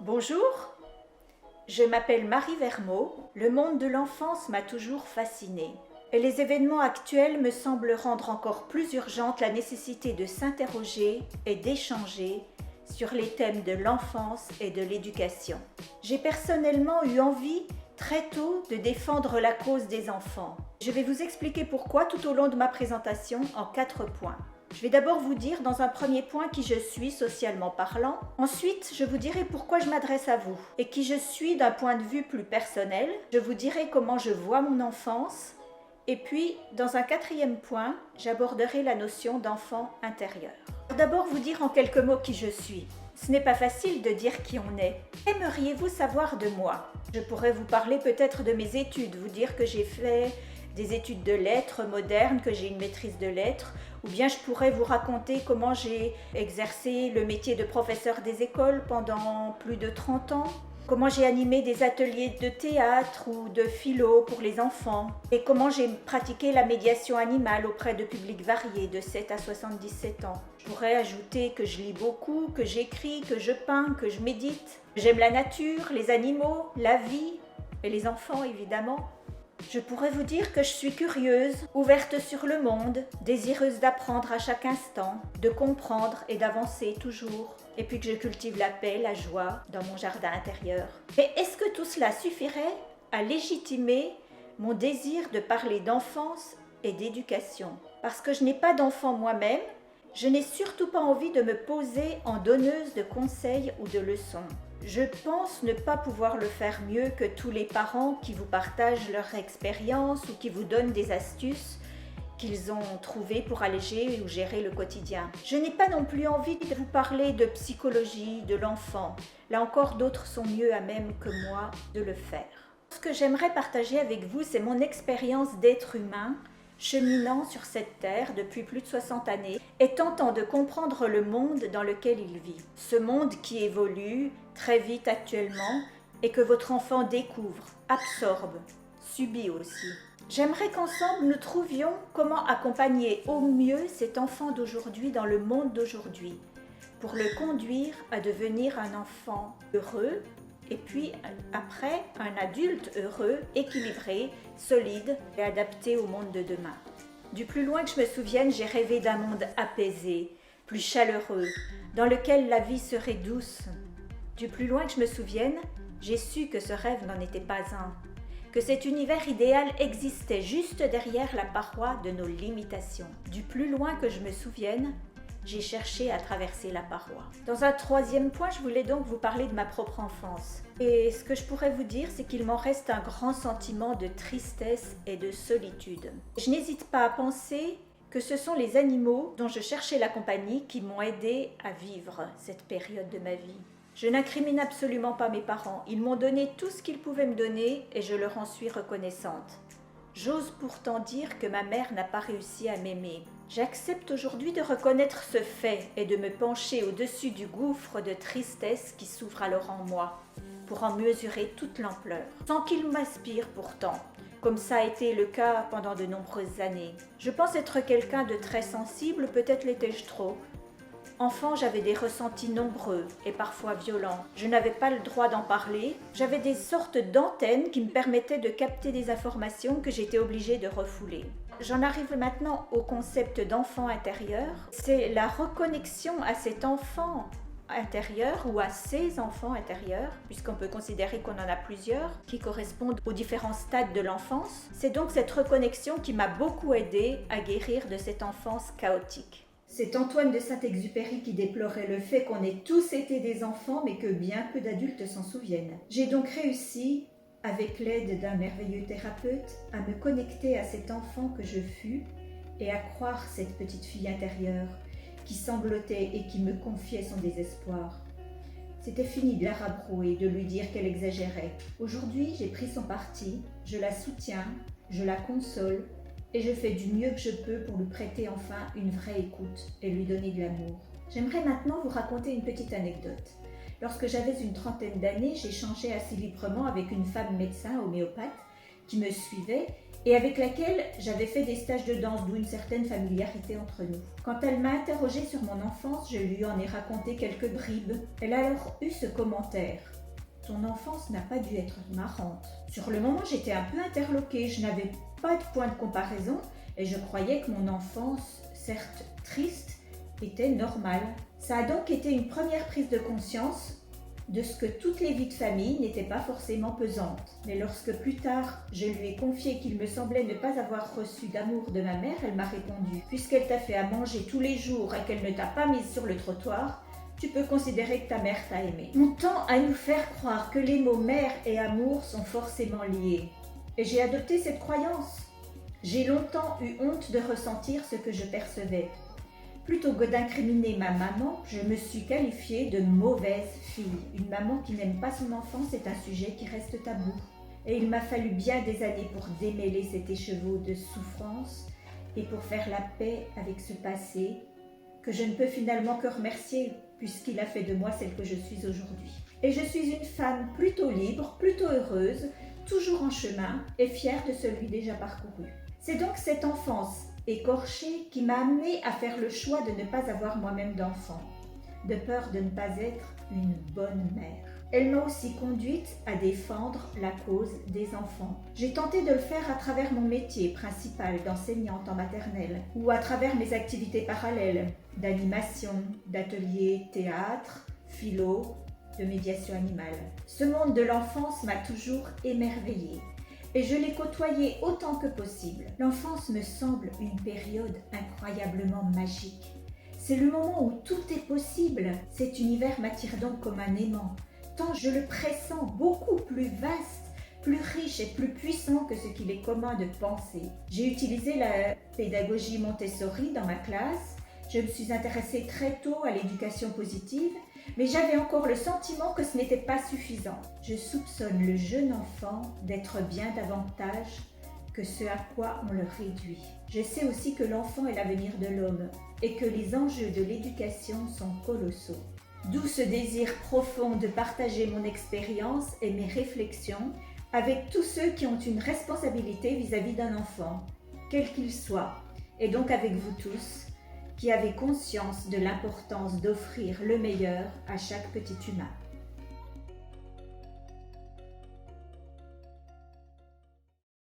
Bonjour, je m'appelle Marie Vermeaux. Le monde de l'enfance m'a toujours fascinée. Et les événements actuels me semblent rendre encore plus urgente la nécessité de s'interroger et d'échanger sur les thèmes de l'enfance et de l'éducation. J'ai personnellement eu envie très tôt de défendre la cause des enfants. Je vais vous expliquer pourquoi tout au long de ma présentation en 4 points. Je vais d'abord vous dire dans un premier point qui je suis socialement parlant. Ensuite, je vous dirai pourquoi je m'adresse à vous et qui je suis d'un point de vue plus personnel. Je vous dirai comment je vois mon enfance. Et puis, dans un 4e point, j'aborderai la notion d'enfant intérieur. D'abord, vous dire en quelques mots qui je suis. Ce n'est pas facile de dire qui on est. Qu'aimeriez-vous savoir de moi? Je pourrais vous parler peut-être de mes études, vous dire que j'ai fait des études de lettres modernes, que j'ai une maîtrise de lettres, ou bien je pourrais vous raconter comment j'ai exercé le métier de professeur des écoles pendant plus de 30 ans, comment j'ai animé des ateliers de théâtre ou de philo pour les enfants, et comment j'ai pratiqué la médiation animale auprès de publics variés de 7 à 77 ans. Je pourrais ajouter que je lis beaucoup, que j'écris, que je peins, que je médite. J'aime la nature, les animaux, la vie, et les enfants évidemment. Je pourrais vous dire que je suis curieuse, ouverte sur le monde, désireuse d'apprendre à chaque instant, de comprendre et d'avancer toujours, et puis que je cultive la paix, la joie dans mon jardin intérieur. Mais est-ce que tout cela suffirait à légitimer mon désir de parler d'enfance et d'éducation? Parce que je n'ai pas d'enfant moi-même, je n'ai surtout pas envie de me poser en donneuse de conseils ou de leçons. Je pense ne pas pouvoir le faire mieux que tous les parents qui vous partagent leur expérience ou qui vous donnent des astuces qu'ils ont trouvées pour alléger ou gérer le quotidien. Je n'ai pas non plus envie de vous parler de psychologie de l'enfant. Là encore, d'autres sont mieux à même que moi de le faire. Ce que j'aimerais partager avec vous, c'est mon expérience d'être humain, cheminant sur cette terre depuis plus de 60 années et tentant de comprendre le monde dans lequel il vit. Ce monde qui évolue très vite actuellement et que votre enfant découvre, absorbe, subit aussi. J'aimerais qu'ensemble nous trouvions comment accompagner au mieux cet enfant d'aujourd'hui dans le monde d'aujourd'hui pour le conduire à devenir un enfant heureux et puis après un adulte heureux, équilibré, solide et adapté au monde de demain. Du plus loin que je me souvienne, j'ai rêvé d'un monde apaisé, plus chaleureux, dans lequel la vie serait douce. Du plus loin que je me souvienne, j'ai su que ce rêve n'en était pas un, que cet univers idéal existait juste derrière la paroi de nos limitations. Du plus loin que je me souvienne, j'ai cherché à traverser la paroi. Dans un 3e point, je voulais donc vous parler de ma propre enfance. Et ce que je pourrais vous dire, c'est qu'il m'en reste un grand sentiment de tristesse et de solitude. Je n'hésite pas à penser que ce sont les animaux dont je cherchais la compagnie qui m'ont aidé à vivre cette période de ma vie. Je n'incrimine absolument pas mes parents. Ils m'ont donné tout ce qu'ils pouvaient me donner et je leur en suis reconnaissante. J'ose pourtant dire que ma mère n'a pas réussi à m'aimer. J'accepte aujourd'hui de reconnaître ce fait et de me pencher au-dessus du gouffre de tristesse qui s'ouvre alors en moi, pour en mesurer toute l'ampleur, sans qu'il m'aspire pourtant, comme ça a été le cas pendant de nombreuses années. Je pense être quelqu'un de très sensible, peut-être l'étais-je trop. Enfant, j'avais des ressentis nombreux et parfois violents. Je n'avais pas le droit d'en parler. J'avais des sortes d'antennes qui me permettaient de capter des informations que j'étais obligée de refouler. J'en arrive maintenant au concept d'enfant intérieur. C'est la reconnexion à cet enfant intérieur ou à ces enfants intérieurs, puisqu'on peut considérer qu'on en a plusieurs, qui correspondent aux différents stades de l'enfance. C'est donc cette reconnexion qui m'a beaucoup aidée à guérir de cette enfance chaotique. C'est Antoine de Saint-Exupéry qui déplorait le fait qu'on ait tous été des enfants, mais que bien peu d'adultes s'en souviennent. J'ai donc réussi, avec l'aide d'un merveilleux thérapeute, à me connecter à cet enfant que je fus et à croire cette petite fille intérieure qui sanglotait et qui me confiait son désespoir. C'était fini de la rabrouer, de lui dire qu'elle exagérait. Aujourd'hui, j'ai pris son parti, je la soutiens, je la console, et je fais du mieux que je peux pour lui prêter enfin une vraie écoute et lui donner de l'amour. J'aimerais maintenant vous raconter une petite anecdote. Lorsque j'avais une 30aine d'années, j'échangeais assez librement avec une femme médecin homéopathe qui me suivait et avec laquelle j'avais fait des stages de danse, d'où une certaine familiarité entre nous. Quand elle m'a interrogée sur mon enfance, je lui en ai raconté quelques bribes. Elle a alors eu ce commentaire. « Ton enfance n'a pas dû être marrante. » Sur le moment, j'étais un peu interloquée, je n'avais pas de point de comparaison et je croyais que mon enfance, certes triste, était normale. Ça a donc été une première prise de conscience de ce que toutes les vies de famille n'étaient pas forcément pesantes. Mais lorsque plus tard, je lui ai confié qu'il me semblait ne pas avoir reçu d'amour de ma mère, elle m'a répondu « Puisqu'elle t'a fait à manger tous les jours et qu'elle ne t'a pas mise sur le trottoir, tu peux considérer que ta mère t'a aimé. » On tend à nous faire croire que les mots mère et amour sont forcément liés. Et j'ai adopté cette croyance. J'ai longtemps eu honte de ressentir ce que je percevais. Plutôt que d'incriminer ma maman, je me suis qualifiée de mauvaise fille. Une maman qui n'aime pas son enfant, c'est un sujet qui reste tabou. Et il m'a fallu bien des années pour démêler cet écheveau de souffrance et pour faire la paix avec ce passé que je ne peux finalement que remercier puisqu'il a fait de moi celle que je suis aujourd'hui. Et je suis une femme plutôt libre, plutôt heureuse, toujours en chemin et fière de celui déjà parcouru. C'est donc cette enfance écorchée qui m'a amenée à faire le choix de ne pas avoir moi-même d'enfant, de peur de ne pas être une bonne mère. Elle m'a aussi conduite à défendre la cause des enfants. J'ai tenté de le faire à travers mon métier principal d'enseignante en maternelle ou à travers mes activités parallèles d'animation, d'ateliers théâtre, philo, de médiation animale. Ce monde de l'enfance m'a toujours émerveillée. Et je l'ai côtoyé autant que possible. L'enfance me semble une période incroyablement magique. C'est le moment où tout est possible. Cet univers m'attire donc comme un aimant, tant je le pressens beaucoup plus vaste, plus riche et plus puissant que ce qu'il est commun de penser. J'ai utilisé la pédagogie Montessori dans ma classe. Je me suis intéressée très tôt à l'éducation positive, mais j'avais encore le sentiment que ce n'était pas suffisant. Je soupçonne le jeune enfant d'être bien davantage que ce à quoi on le réduit. Je sais aussi que l'enfant est l'avenir de l'homme et que les enjeux de l'éducation sont colossaux. D'où ce désir profond de partager mon expérience et mes réflexions avec tous ceux qui ont une responsabilité vis-à-vis d'un enfant, quel qu'il soit, et donc avec vous tous, qui avez conscience de l'importance d'offrir le meilleur à chaque petit humain.